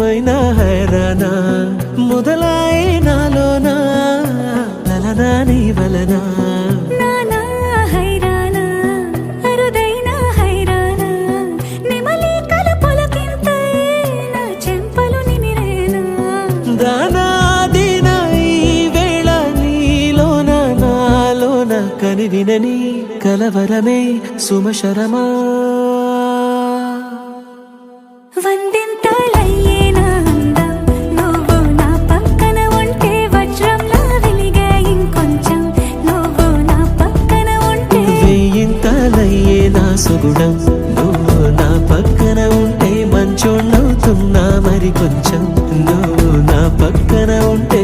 ఏమైనా హైరానా మొదలాయే నాలోనా లలనా నీ వలనా కని వినని కలవరమే సుమశరమా వందింతలయ్యేనా అందం నువ్వు నా పక్కన ఉంటే వజ్రంలా వెలిగే ఇంకొంచెం నువ్వు నా పక్కన ఉంటే వెయ్యింతలయ్యేనా సుగుణం నువ్వు నా పక్కన ఉంటే మంచోణ్ణవుతున్నా మరి కొంచెం నువ్వు నా పక్కన ఉంటే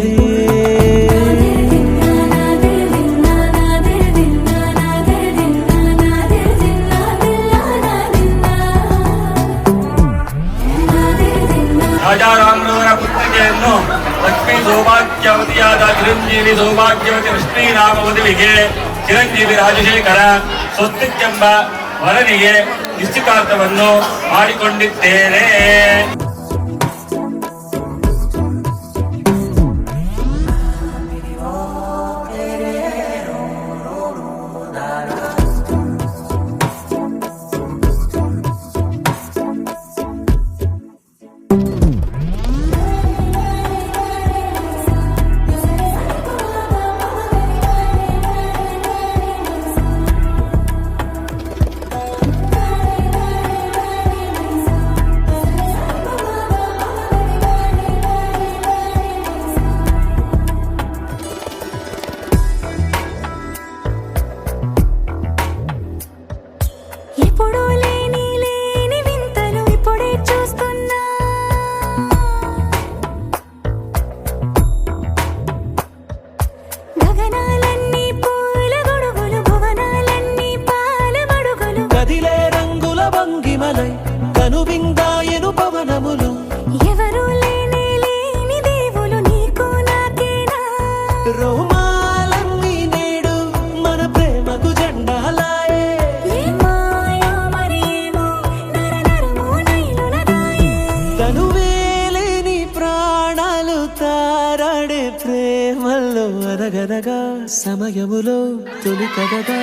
లక్ష్మీ సౌభాగ్యవతి యాద చిరంజీవి సౌభాగ్యవతి ಶ್ರೀರಾಮವತಿಗೆ ಚಿರಂಜೀವಿ ರಾಜಶೇಖರ ಸ್ವಸ್ತಿಕ್ಕೆಂಬ ವರನಿಗೆ ನಿಶ್ಚಿತಾರ್ಥವನ್ನು ಮಾಡಿಕೊಂಡಿದ್ದೇನೆ. ఎప్పుడూ లేని వింతలు ఇప్పుడే చూస్తున్నా గగనాలన్నీ పూల గొడుగులు భువనాలన్నీ పాల మడుగులు కదిలే రంగుల భంగిమలై కనువిందాయను పవనములు ఎవరు లేని దేవులు నీకు నాకేనా రోమాలన్నీ నేడు మన ప్రేమకు జెండాలాయే తనువేలేని ప్రాణాలు తారాడే ప్రేమల్లో అరగరగా సమయములో తొలి కదగా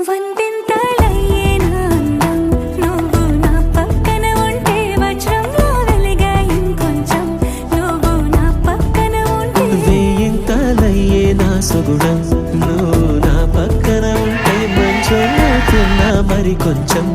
వందింతలయ్యేనా అందం నువ్వు నా పక్కన ఉంటే వజ్రంలా వెలిగే ఇంకొంచెం నువ్వు నా పక్కన ఉంటే వెయ్యింతలయ్యేనా సుగుణం నువ్వు నా పక్కన ఉంటే మంచోతున్నా మరి కొంచెం